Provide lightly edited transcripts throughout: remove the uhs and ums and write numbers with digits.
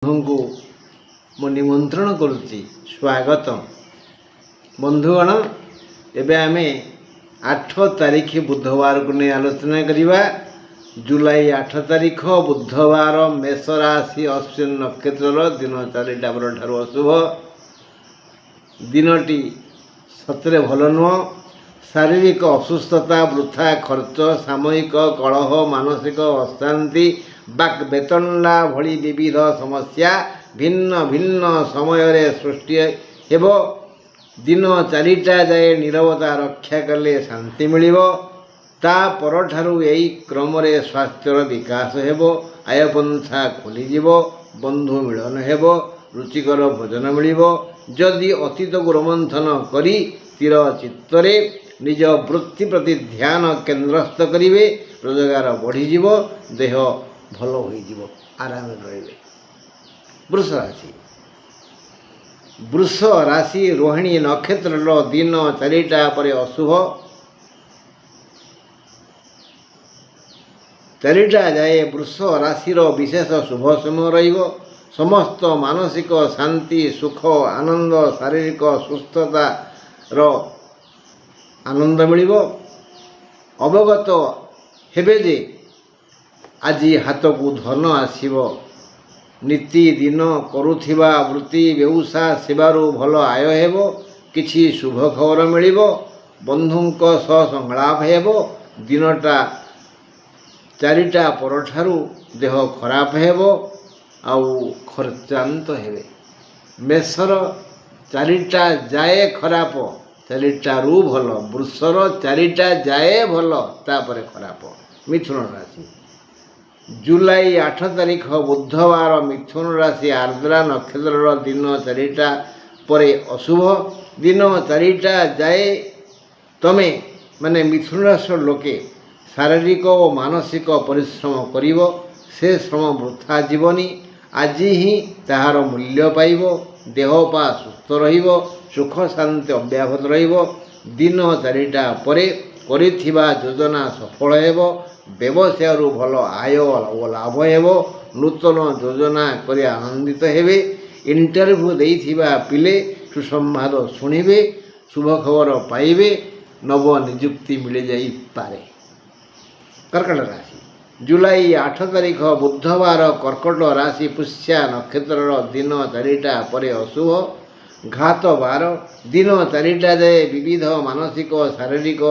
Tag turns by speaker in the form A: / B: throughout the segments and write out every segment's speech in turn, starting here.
A: ବନ୍ଧୁଙ୍କୁ ମୁଁ ନିମନ୍ତ୍ରଣ କରୁଛି। ସ୍ୱାଗତ। ବନ୍ଧୁଗଣ, ଏବେ ଆମେ 8 ତାରିଖ ବୁଧବାରକୁ ନେଇ ଆଲୋଚନା କରିବା। ଜୁଲାଇ 8 ତାରିଖ ବୁଧବାର, ମେଷ ରାଶି ଅଶ୍ୱିନ ନକ୍ଷତ୍ରର ଦିନ 4ଟା ପରଠାରୁ ଅଶୁଭ। ଦିନଟି ସତରେ ଭଲ ନୁହଁ। ଶାରୀରିକ ଅସୁସ୍ଥତା, ବୃଥା ଖର୍ଚ୍ଚ, ସାମୟିକ କଳହ, ମାନସିକ ଅଶାନ୍ତି, ବାକ୍ ବେତଣ୍ଡା ଭଳି ବିବିଧ ସମସ୍ୟା ଭିନ୍ନ ଭିନ୍ନ ସମୟରେ ସୃଷ୍ଟି ହେବ। ଦିନ 4ଟା ଯାଏ ନୀରବତା ରକ୍ଷା କଲେ ଶାନ୍ତି ମିଳିବ। ତା ପରଠାରୁ ଏହି କ୍ରମରେ ସ୍ୱାସ୍ଥ୍ୟର ବିକାଶ ହେବ, ଆୟପନ୍ଥା ଖୋଲିଯିବ, ବନ୍ଧୁ ମିଳନ ହେବ, ରୁଚିକର ଭୋଜନ ମିଳିବ। ଯଦି ଅତୀତକୁ ରୋମନ୍ଥନ କରି ସ୍ଥିର ଚିତ୍ତରେ ନିଜ ବୃତ୍ତି ପ୍ରତି ଧ୍ୟାନ କେନ୍ଦ୍ରସ୍ଥ କରିବେ, ରୋଜଗାର ବଢ଼ିଯିବ, ଦେହ ଭଲ ହୋଇଯିବ, ଆରାମରେ ରହିବେ। ବୃଷ ରାଶି। ବୃଷ ରାଶି ରୋହିଣୀ ନକ୍ଷତ୍ରର ଦିନ 4ଟା ପରେ ଅଶୁଭ। 4ଟା ଯାଏ ବୃଷ ରାଶିର ବିଶେଷ ଶୁଭ ସମୟ ରହିବ। ସମସ୍ତ ମାନସିକ ଶାନ୍ତି, ସୁଖ, ଆନନ୍ଦ, ଶାରୀରିକ ସୁସ୍ଥତାର ଆନନ୍ଦ ମିଳିବ। ଅବଗତ ହେବେ ଯେ ଆଜି ହାତକୁ ଧନ ଆସିବ। ନିତିଦିନ କରୁଥିବା ବୃତ୍ତି, ବ୍ୟବସାୟ, ସେବାରୁ ଭଲ ଆୟ ହେବ। କିଛି ଶୁଭ ଖବର ମିଳିବ। ବନ୍ଧୁଙ୍କ ସହ ସଂଳାପ ହେବ। ଦିନଟା 4ଟା ପରଠାରୁ ଦେହ ଖରାପ ହେବ ଆଉ ଖର୍ଚ୍ଚାନ୍ତ ହେବେ। ମେଷର 4ଟା ଯାଏ ଖରାପ, 4ଟାରୁ ଭଲ। ବୃଷର 4ଟା ଯାଏ ଭଲ, ତାପରେ ଖରାପ। ମିଥୁନ ରାଶି। ଜୁଲାଇ 8 ତାରିଖ ବୁଧବାର, ମିଥୁନ ରାଶି ଆର୍ଦ୍ରା ନକ୍ଷତ୍ରର ଦିନ 4ଟା ପରେ ଅଶୁଭ। ଦିନ 4ଟା ଯାଏ ତମେ ମିଥୁନ ରାଶିର ଲୋକେ ଶାରୀରିକ ଓ ମାନସିକ ପରିଶ୍ରମ କରିବ। ସେ ଶ୍ରମ ବୃଥା ଯିବନି। ଆଜି ହିଁ ତାହାର ମୂଲ୍ୟ ପାଇବ। ଦେହ ପା ସୁସ୍ଥ ରହିବ, ସୁଖ ଶାନ୍ତି ଅବ୍ୟାହତ ରହିବ। ଦିନ 4ଟା ପରେ କରିଥିବା ଯୋଜନା ସଫଳ ହେବ। ବ୍ୟବସାୟରୁ ଭଲ ଆୟ ଓ ଲାଭ ହେବ। ନୂତନ ଯୋଜନା କରି ଆନନ୍ଦିତ ହେବେ। ଇଣ୍ଟରଭ୍ୟୁ ଦେଇଥିବା ପିଲେ ସୁସମ୍ବାଦ ଶୁଣିବେ, ଶୁଭ ଖବର ପାଇବେ, ନବ ନିଯୁକ୍ତି ମିଳିଯାଇପାରେ। କର୍କଟ ରାଶି। ଜୁଲାଇ 8 ତାରିଖ ବୁଧବାର, କର୍କଟ ରାଶି ପୁଷ୍ୟା ନକ୍ଷତ୍ରର ଦିନ 4ଟା ପରେ ଅଶୁଭ। ଘାତ ବାର। ଦିନ 4ଟା ଯାଏ ବିବିଧ ମାନସିକ ଶାରୀରିକ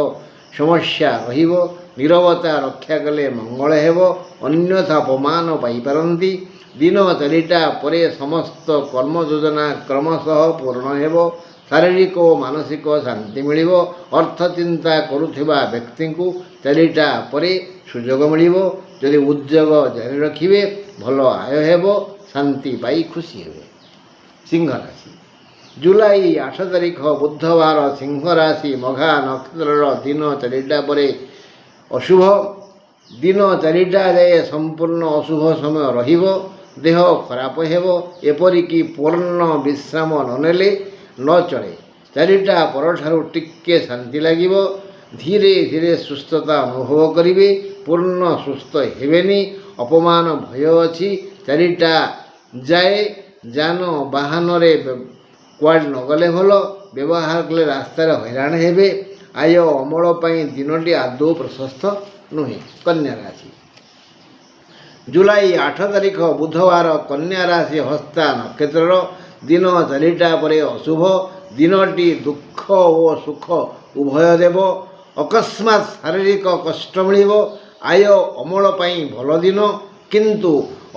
A: ସମସ୍ୟା ରହିବ। ନୀରବତା ରକ୍ଷା କଲେ ମଙ୍ଗଳ ହେବ, ଅନ୍ୟଥା ଅପମାନ ପାଇପାରନ୍ତି। ଦିନ 4ଟା ପରେ ସମସ୍ତ କର୍ମ ଯୋଜନା କ୍ରମଶଃ ପୂରଣ ହେବ। ଶାରୀରିକ ଓ ମାନସିକ ଶାନ୍ତି ମିଳିବ। ଅର୍ଥ ଚିନ୍ତା କରୁଥିବା ବ୍ୟକ୍ତିଙ୍କୁ 4ଟା ପରେ ସୁଯୋଗ ମିଳିବ। ଯଦି ଉଦ୍ୟୋଗ ଜାରି ରଖିବେ, ଭଲ ଆୟ ହେବ, ଶାନ୍ତି ପାଇ ଖୁସି ହେବେ। ସିଂହ ରାଶି। ଜୁଲାଇ 8 ତାରିଖ ବୁଧବାର, ସିଂହ ରାଶି ମଘା ନକ୍ଷତ୍ରର ଦିନ 4ଟା ପରେ ଅଶୁଭ। ଦିନ 4ଟା ଯାଏ ସମ୍ପୂର୍ଣ୍ଣ ଅଶୁଭ ସମୟ ରହିବ। ଦେହ ଖରାପ ହେବ। ଏପରିକି ପୂର୍ଣ୍ଣ ବିଶ୍ରାମ ନ ନେଲେ ନ ଚଳେ। 4ଟା ପରଠାରୁ ଟିକେ ଶାନ୍ତି ଲାଗିବ। ଧୀରେ ଧୀରେ ସୁସ୍ଥତା ଅନୁଭବ କରିବେ। ପୂର୍ଣ୍ଣ ସୁସ୍ଥ ହେବେନି। ଅପମାନ ଭୟ ଅଛି। 4ଟା ଯାଏ ଯାନ ବାହନରେ କୁଆଡ଼େ ନ ଗଲେ ଭଲ। ବ୍ୟବହାର କଲେ ରାସ୍ତାରେ ହଇରାଣ ହେବେ। ଆୟ ଅମଳ ପାଇଁ ଦିନଟି ଆଦୌ ପ୍ରଶସ୍ତ ନୁହେଁ। କନ୍ୟା ରାଶି। ଜୁଲାଇ 8 ତାରିଖ ବୁଧବାର, କନ୍ୟା ରାଶି ହସ୍ତା ନକ୍ଷତ୍ରର ଦିନ 4ଟା ପରେ ଅଶୁଭ। ଦିନଟି ଦୁଃଖ ଓ ସୁଖ ଉଭୟ ଦେବ। ଅକସ୍ମାତ୍ ଶାରୀରିକ କଷ୍ଟ ମିଳିବ। ଆୟ ଅମଳ ପାଇଁ ଭଲ ଦିନ। କିନ୍ତୁ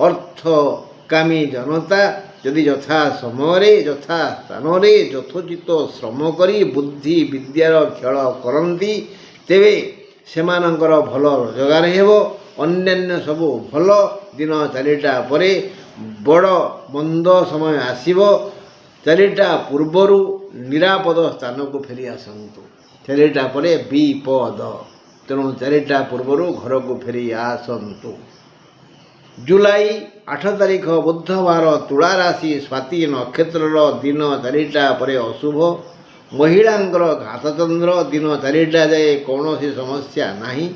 A: ଅର୍ଥକାମୀ ଜନତା ଯଦି ଯଥା ସମୟରେ, ଯଥା ସ୍ଥାନରେ ଯଥୋଚିତ ଶ୍ରମ କରି ବୁଦ୍ଧି ବିଦ୍ୟାର ଖେଳ କରନ୍ତି, ତେବେ ସେମାନଙ୍କର ଭଲ ରୋଜଗାର ହେବ। ଅନ୍ୟାନ୍ୟ ସବୁ ଭଲ। ଦିନ 4ଟା ପରେ ବଡ଼ ମନ୍ଦ ସମୟ ଆସିବ। 4ଟା ପୂର୍ବରୁ ନିରାପଦ ସ୍ଥାନକୁ ଫେରି ଆସନ୍ତୁ। 4ଟା ପରେ ବିପଦ। ତେଣୁ 4ଟା ପୂର୍ବରୁ ଘରକୁ ଫେରି ଆସନ୍ତୁ। ଜୁଲାଇ 8 ତାରିଖ ବୁଧବାର, ତୁଳା ରାଶି ସ୍ୱାତି ନକ୍ଷତ୍ରର ଦିନ 4ଟା ପରେ ଅଶୁଭ। ମହିଳାଙ୍କର ଘାତଚନ୍ଦ୍ର। ଦିନ 4ଟା ଯାଏ କୌଣସି ସମସ୍ୟା ନାହିଁ।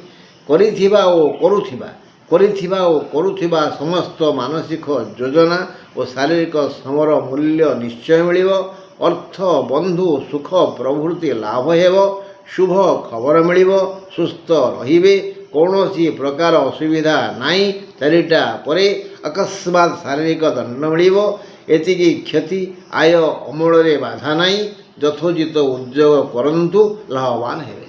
A: କରିଥିବା ଓ କରୁଥିବା କରିଥିବା ଓ କରୁଥିବା ସମସ୍ତ ମାନସିକ ଯୋଜନା ଓ ଶାରୀରିକ ଶ୍ରମର ମୂଲ୍ୟ ନିଶ୍ଚୟ ମିଳିବ। ଅର୍ଥ, ବନ୍ଧୁ, ସୁଖ ପ୍ରଭୃତି ଲାଭ ହେବ। ଶୁଭ ଖବର ମିଳିବ। ସୁସ୍ଥ ରହିବେ। କୌଣସି ପ୍ରକାର ଅସୁବିଧା ନାହିଁ। 4ଟା ପରେ ଅକସ୍ମାତ୍ ଶାରୀରିକ ଦଣ୍ଡ ମିଳିବ। ଏତିକି କ୍ଷତି। ଆୟ ଅମଳରେ ବାଧା ନାହିଁ। ଯଥୋଚିତ ଉଦ୍యోଗ କରନ୍ତୁ, ଲାଭବାନ ହେବେ।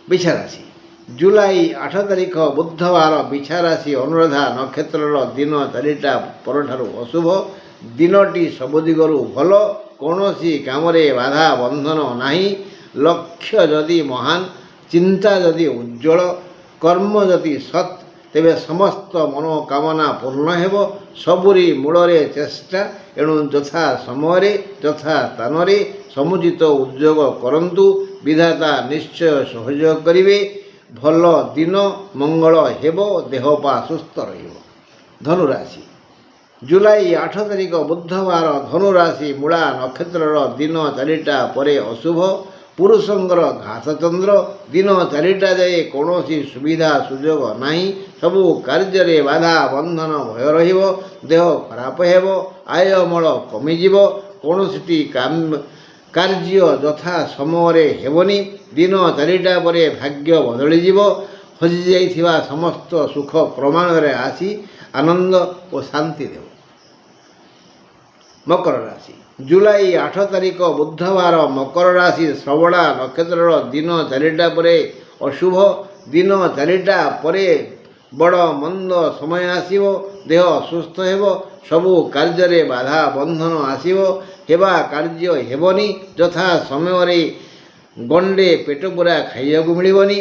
A: ବିଛା ରାଶି। ଜୁଲାଇ 8 ତାରିଖ ବୁଧବାର ବିଛା ରାଶି ଅନୁରାଧା ନକ୍ଷତ୍ରର ଦିନ 4ଟା ପରଠାରୁ ଅଶୁଭ। ଦିନଟି ସବୁ ଦିଗରୁ ଭଲ। କୌଣସି କାମରେ ବାଧା ବନ୍ଧନ ନାହିଁ। ଲକ୍ଷ୍ୟ ଯଦି ମହାନ, ଚିନ୍ତା ଯଦି ଉଜ୍ଜ୍ୱଳ, କର୍ମ ଯଦି ସତ୍, ତେବେ ସମସ୍ତ ମନୋକାମନା ପୂର୍ଣ୍ଣ ହେବ। ସବୁରି ମୂଳରେ ଚେଷ୍ଟା। ଏଣୁ ଯଥା ସମୟରେ ଯଥା ସ୍ଥାନରେ ସମୁଚିତ ଉଦ୍ୟୋଗ କରନ୍ତୁ। ବିଧାତା ନିଶ୍ଚୟ ସହଯୋଗ କରିବେ। ଭଲ ଦିନ, ମଙ୍ଗଳ ହେବ। ଦେହପା ସୁସ୍ଥ ରହିବ। ଧନୁରାଶି। ଜୁଲାଇ 8 ତାରିଖ ବୁଧବାର ଧନୁରାଶି ମୂଳା ନକ୍ଷତ୍ରର ଦିନ 4ଟା ପରେ ଅଶୁଭ। ପୁରୁଷଙ୍କର ଘାତଚନ୍ଦ୍ର। ଦିନ 4ଟା ଯାଏ କୌଣସି ସୁବିଧା ସୁଯୋଗ ନାହିଁ। ସବୁ କାର୍ଯ୍ୟରେ ବାଧା ବନ୍ଧନ ଭୟ ରହିବ। ଦେହ ଖରାପ ହେବ। ଆୟ ଅମଳ କମିଯିବ। କୌଣସିଟି କାର୍ଯ୍ୟ ଯଥା ସମୟରେ ହେବନି। ଦିନ 4ଟା ପରେ ଭାଗ୍ୟ ବଦଳିଯିବ। ହଜିଯାଇଥିବା ସମସ୍ତ ସୁଖ କ୍ରମାନ୍ୱୟରେ ଆସି ଆନନ୍ଦ ଓ ଶାନ୍ତି ଦେବ। ମକର ରାଶି। ଜୁଲାଇ 8 ତାରିଖ ବୁଧବାର ମକର ରାଶି ଶ୍ରବଣା ନକ୍ଷତ୍ରର ଦିନ 4ଟା ପରେ ଅଶୁଭ। ଦିନ 4ଟା ପରେ ବଡ଼ ମନ୍ଦ ସମୟ ଆସିବ। ଦେହ ଅସୁସ୍ଥ ହେବ। ସବୁ କାର୍ଯ୍ୟରେ ବାଧା ବନ୍ଧନ ଆସିବ। ହେବା କାର୍ଯ୍ୟ ହେବନି। ଯଥା ସମୟରେ ଗଣ୍ଡେ ପେଟ ପୂରା ଖାଇବାକୁ ମିଳିବନି।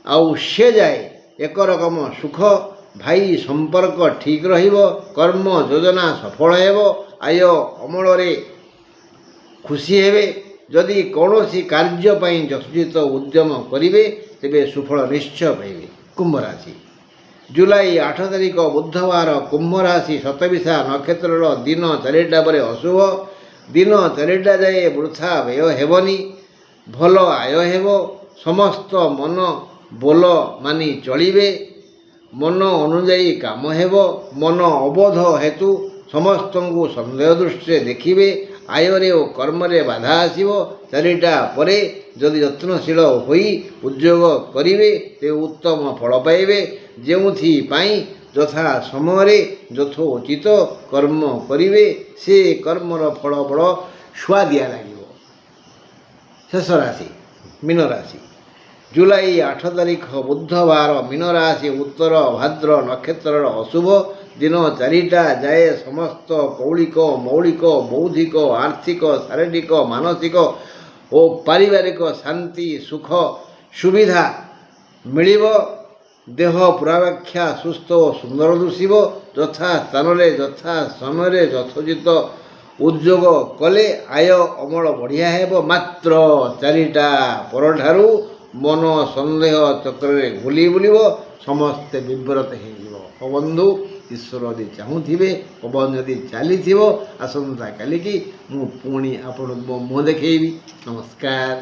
A: ଆଉ ସେ ଯାଏ ଏକରକମ ସୁଖ। ଭାଇ ସମ୍ପର୍କ ଠିକ୍ ରହିବ। କର୍ମ ଯୋଜନା ସଫଳ ହେବ। ଆୟ ଅମଳରେ ଖୁସି ହେବେ। ଯଦି କୌଣସି କାର୍ଯ୍ୟ ପାଇଁ ଯଥୋଚିତ ଉଦ୍ୟମ କରିବେ, ତେବେ ସୁଫଳ ନିଶ୍ଚୟ ପାଇବେ। କୁମ୍ଭ ରାଶି। ଜୁଲାଇ 8 ତାରିଖ ବୁଧବାର କୁମ୍ଭ ରାଶି ଶତବିଶା ନକ୍ଷତ୍ରର ଦିନ 4ଟା ପରେ ଅଶୁଭ। ଦିନ 4ଟା ଯାଏ ବୃଥା ବ୍ୟୟ ହେବନି। ଭଲ ଆୟ ହେବ। ସମସ୍ତ ମନ ବୋଲ ମାନି ଚଳିବେ। ମନ ଅନୁଯାୟୀ କାମ ହେବ। ମନ ଅବୋଧ ହେତୁ ସମସ୍ତଙ୍କୁ ସନ୍ଦେହ ଦୃଷ୍ଟିରେ ଦେଖିବେ। ଆୟରେ ଓ କର୍ମରେ ବାଧା ଆସିବ। 4ଟା ପରେ ଯଦି ଯତ୍ନଶୀଳ ହୋଇ ଉଦ୍ୟୋଗ କରିବେ, ତେବେ ଉତ୍ତମ ଫଳ ପାଇବେ। ଯେଉଁଥିପାଇଁ ଯଥା ସମୟରେ ଯଥୋଚିତ କର୍ମ କରିବେ, ସେ କର୍ମର ଫଳ ସୁଆଦିଆ ଲାଗିବ। ଶେଷ ରାଶି ମୀନ ରାଶି। ଜୁଲାଇ 8 ତାରିଖ ବୁଧବାର ମୀନ ରାଶି ଉତ୍ତର ଭାଦ୍ର ନକ୍ଷତ୍ରର ଅଶୁଭ। ଦିନ 4ଟା ଯାଏ ସମସ୍ତ କୌଳିକ, ମୌଳିକ, ବୌଦ୍ଧିକ, ଆର୍ଥିକ, ଶାରୀରିକ, ମାନସିକ ଓ ପାରିବାରିକ ଶାନ୍ତି, ସୁଖ, ସୁବିଧା ମିଳିବ। ଦେହ ପୂର୍ବାପେକ୍ଷା ସୁସ୍ଥ ଓ ସୁନ୍ଦର ଦିଶିବ। ଯଥା ସ୍ଥାନରେ ଯଥା ସମୟରେ ଯଥୋଚିତ ଉଦ୍ୟୋଗ କଲେ ଆୟ ଅମଳ ବଢ଼ିଆ ହେବ। ମାତ୍ର 4ଟା ପରଠାରୁ ମନ ସନ୍ଦେହ ଚକ୍ରରେ ବୁଲି ବୁଲିବ। ସମସ୍ତେ ବିବ୍ରତ ହେଇଯିବ। ବନ୍ଧୁ, ଈଶ୍ୱର ଯଦି ଚାହୁଁଥିବେ, ପବନ ଯଦି ଚାଲିଥିବ, ଆସନ୍ତା କାଲିକି ମୁଁ ପୁଣି ଆପଣଙ୍କୁ ମୋ ମୁହଁ ଦେଖେଇବି। ନମସ୍କାର।